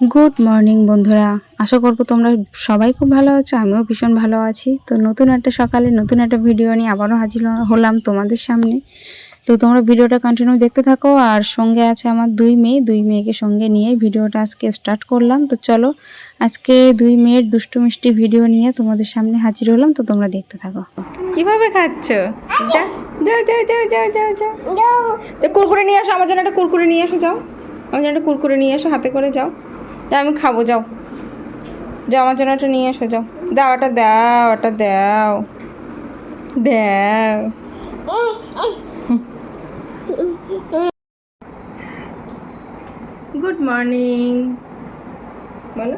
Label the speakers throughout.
Speaker 1: Good morning বন্ধুরা, আশা করবো তোমরা সবাই খুব ভালো আছো। আমিও ভীষণ ভালো আছি। তো নতুন একটা সকালে নতুন একটা ভিডিও নিয়ে আবারও হাজির হলাম তোমাদের সামনে। তো তোমরা ভিডিওটা কন্টিনিউ দেখতে থাকো। আর সঙ্গে আছে আমার দুই মেয়েকে সঙ্গে নিয়ে ভিডিওটা আজকে স্টার্ট করলাম। তো চলো, আজকে দুই মেয়ের দুষ্টু মিষ্টি ভিডিও নিয়ে তোমাদের সামনে হাজির হলাম। তো তোমরা দেখতে থাকো। কিভাবে খাচ্ছ? যাও যাও যাও যাও যাও যাও যাও। তো কুরকুরে নিয়ে আসো, আমার জন্য একটা কুরকুরে নিয়ে এসো। যাও, আমার জন্য একটা কুরকুরে নিয়ে এসো, হাতে করে যাও। আমি খাবো, যাও যাও, আমার জন্য একটা নিয়ে এসো। যাও, দাও, ওটা দাও, ওটা দাও দাও। গুড মর্নিং বলো।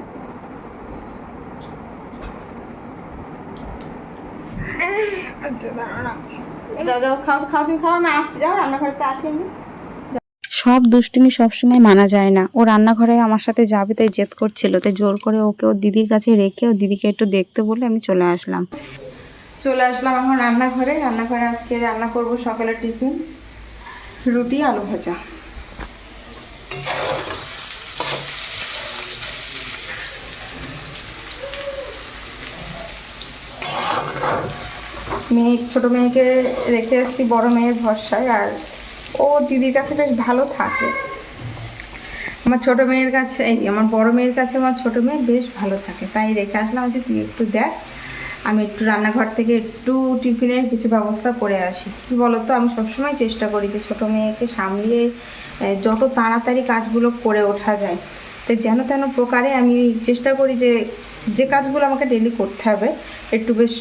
Speaker 1: যাও যাও, খাও খাও, তুমি খাও, আমি আসছি। যাও, রান্নাঘরেতে আসি আমি। সব দুষ্টুমি সবসময় মানা যায় না। ও রান্নাঘরে আমার সাথে যাবে তাই জেদ করছিল, তাই জোর করে ওকে ওর দিদির কাছে রেখে ও দিদিকে একটু দেখতে বলে আমি চলে আসলাম এখন রান্নাঘরে আজকে রান্না করব সকালের টিফিন, রুটি আলু ভাজা। ছোট মেয়েকে রেখে এসেছি বড় মেয়ের ভরসায়, আর ও দিদির কাছে বেশ ভালো থাকে। আমার ছোট মেয়ের কাছে, আমার বড় মেয়ের কাছে আমার ছোট মেয়ে বেশ ভালো থাকে, তাই রেখে আসলাম যে তুই একটু দেখ, আমি একটু রান্নাঘর থেকে একটু টিফিনের কিছু ব্যবস্থা করে আসি। কী বলতো, আমি সবসময় চেষ্টা করি যে ছোটো মেয়েকে সামলিয়ে যত তাড়াতাড়ি কাজগুলো করে ওঠা যায়। তো যেন তেন প্রকারে আমি চেষ্টা করি যে যে কাজগুলো আমাকে ডেলি করতে হবে একটু বেশ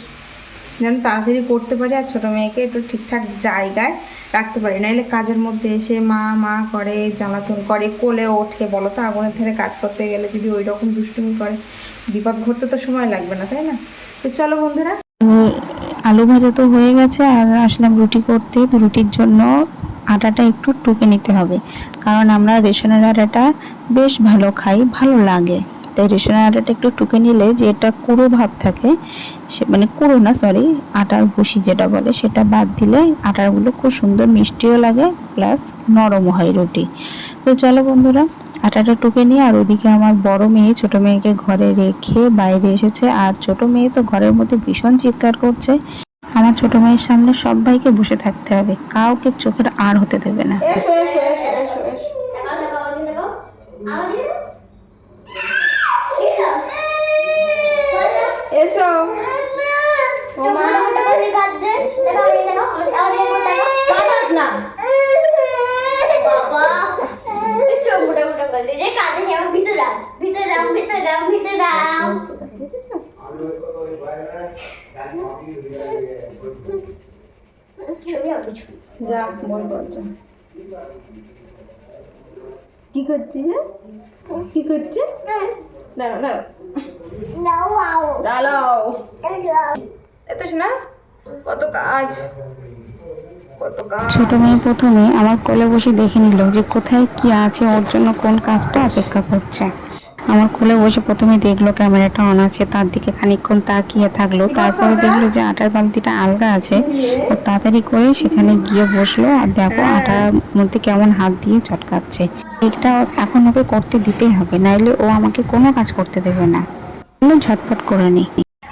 Speaker 1: যেন তাড়াতাড়ি করতে পারি, আর ছোটো মেয়েকে একটু ঠিকঠাক জায়গায় রাখতে পারি। নাহলে কাজের মধ্যে এসে মা মা করে, জ্বালাতন করে, কোলে ওঠে। বলো তো, আগুনের ধারে কাজ করতে গেলে যদি ওই রকম দুষ্টুমি করে, বিপদ ঘটতে তো সময় লাগবে না, তাই না? তো চলো বন্ধুরা, আলু ভাজা তো হয়ে গেছে, আর আসলাম রুটি করতে। রুটির জন্য আটাটা একটু টুকে নিতে হবে, কারণ আমরা রেশনের আটাটা বেশ ভালো খাই, ভালো লাগে। তাই রেশনের আটাটা একটু টুকে নিলে যে এটা কুড়ো ভাব থাকে, সে মানে কুড়ো না, সরি, আটার ভুসি যেটা বলে, সেটা বাদ দিলে আটাগুলো খুব সুন্দর মিষ্টিও লাগে, প্লাস নরমও হয় রুটি। তো চলো বন্ধুরা, আটাটা টুকে নিয়ে, আর ওদিকে আমার বড় মেয়ে ছোট মেয়েকে ঘরে রেখে বাইরে এসেছে। আর ছোট মেয়ে তো ঘরের মধ্যে ভীষণ চিৎকার করছে। আমার ছোট মেয়ের সামনে সবাইকে বসে থাকতে হবে, কাউকে চোখের আর হতে দেবে না। এসো যা, বই পড়ছে। কি করছিস? কি করছে? দাঁড়াও দাঁড়াও দাঁড়াও, এত শোনা, কত কাজ। ছোট মেয়ে প্রথমে আমার কোলে বসে দেখে নিল যে কোথায় কি আছে, ওর জন্য কোন কাজটা অপেক্ষা করছে। আমার কোলে বসে প্রথমে দেখলো ক্যামেরাটা অন আছে, তার দিকে খানিকক্ষণ তাকিয়ে থাকলো। তারপরে দেখলো যে আটার বালতিটা আলগা আছে, ও তাড়াতাড়ি করে সেখানে গিয়ে বসলো। আর দেখো আটার মধ্যে কেমন হাত দিয়ে চটকাচ্ছে। এটা এখন ওকে করতে দিতেই হবে, নাইলে ও আমাকে কোনো কাজ করতে দেবে না। ঝটপট করে নি।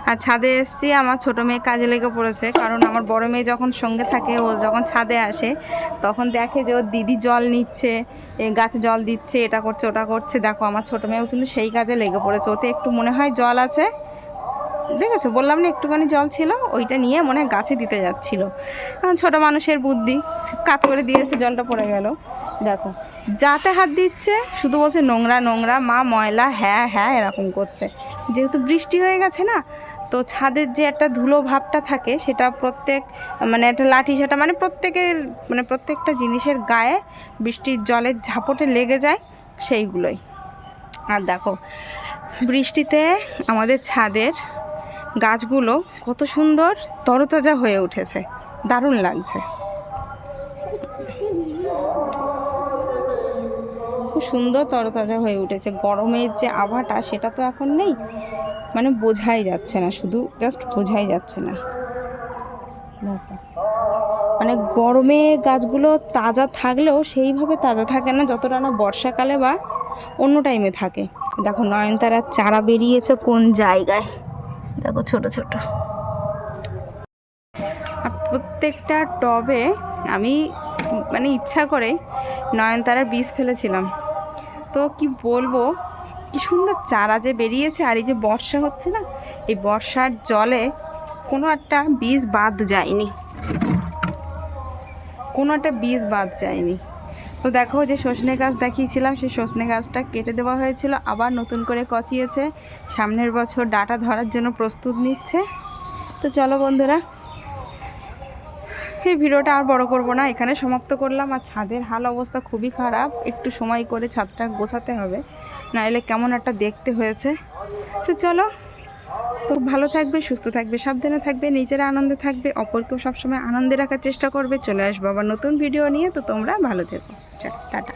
Speaker 1: আর ছাদে এসছি, আমার ছোট মেয়ে কাজে লেগে পড়েছে, কারণ আমার বড় মেয়ে যখন সঙ্গে থাকে, ও যখন ছাদে আসে তখন দেখে যে ওর দিদি জল নিচ্ছে, গাছে জল দিচ্ছে, এটা করছে ওটা করছে। দেখো আমার ছোট মেয়েও কিন্তু সেই কাজে লেগে পড়েছে। ওতে একটু মনে হয় জল আছে, দেখেছো, বললাম না একটুখানি জল ছিল, ওইটা নিয়ে মনে হয় গাছে দিতে যাচ্ছিল। ছোট মানুষের বুদ্ধি, কাত করে দিয়েছে, জলটা পড়ে গেল। দেখো যাতে হাত দিচ্ছে, শুধু বলছে নোংরা নোংরা মা, ময়লা, হ্যাঁ হ্যাঁ এরকম করছে। যেহেতু বৃষ্টি হয়ে গেছে না, তো ছাদের যে একটা ধুলো ভাবটা থাকে, সেটা মানে একটা লাঠি, সেটা মানে প্রত্যেকটা জিনিসের গায়ে বৃষ্টির জলের ঝাপটে লেগে যায়, সেইগুলোই। আর দেখো বৃষ্টিতে আমাদের ছাদের গাছগুলো কত সুন্দর তরতাজা হয়ে উঠেছে, দারুণ লাগছে, খুব সুন্দর তরতাজা হয়ে উঠেছে। গরমের যে আভাটা, সেটা তো এখন নেই, মানে বোঝাই যাচ্ছে না, শুধু জাস্ট বোঝাই যাচ্ছে না। মানে গরমে গাছগুলো তাজা থাকলেও সেইভাবে তাজা থাকে না, যতটা না বর্ষাকালে বা অন্য টাইমে থাকে। দেখো নয়নতারার চারা বেরিয়েছে কোন জায়গায়, দেখো ছোট ছোট। আর প্রত্যেকটা টবে আমি মানে ইচ্ছা করে নয়নতারার বীজ ফেলেছিলাম। তো কি বলবো, কি সুন্দর চারা যে বেরিয়েছে। আর এই যে বর্ষা হচ্ছে না, এই বর্ষার জলে কোনো একটা বীজ বাদ যায়নি, কোনো একটা বীজ বাদ যায়নি। তো দেখো যে সজনে গাছ দেখিয়েছিলাম, সেই সজনে গাছটা কেটে দেওয়া হয়েছিল, আবার নতুন করে কচিয়েছে, সামনের বছর ডাঁটা ধরার জন্য প্রস্তুত নিচ্ছে। তো চলো বন্ধুরা, এই ভিডিওটা আর বড় করব না, এখানে সমাপ্ত করলাম। আর ছাদের হাল অবস্থা খুবই খারাপ, একটু সময় করে ছাদটা গোছাতে হবে, নাহলে কেমন একটা দেখতে হয়েছে। তো চলো, তো ভালো থাকবে, সুস্থ থাকবে, সাবধানে থাকবে, নিজেরা আনন্দে থাকবে, অপরকেও সবসময় আনন্দে রাখার চেষ্টা করবে। চলে আসবো আবার নতুন ভিডিও নিয়ে, তো তোমরা ভালো থেকো। চলো টাটা।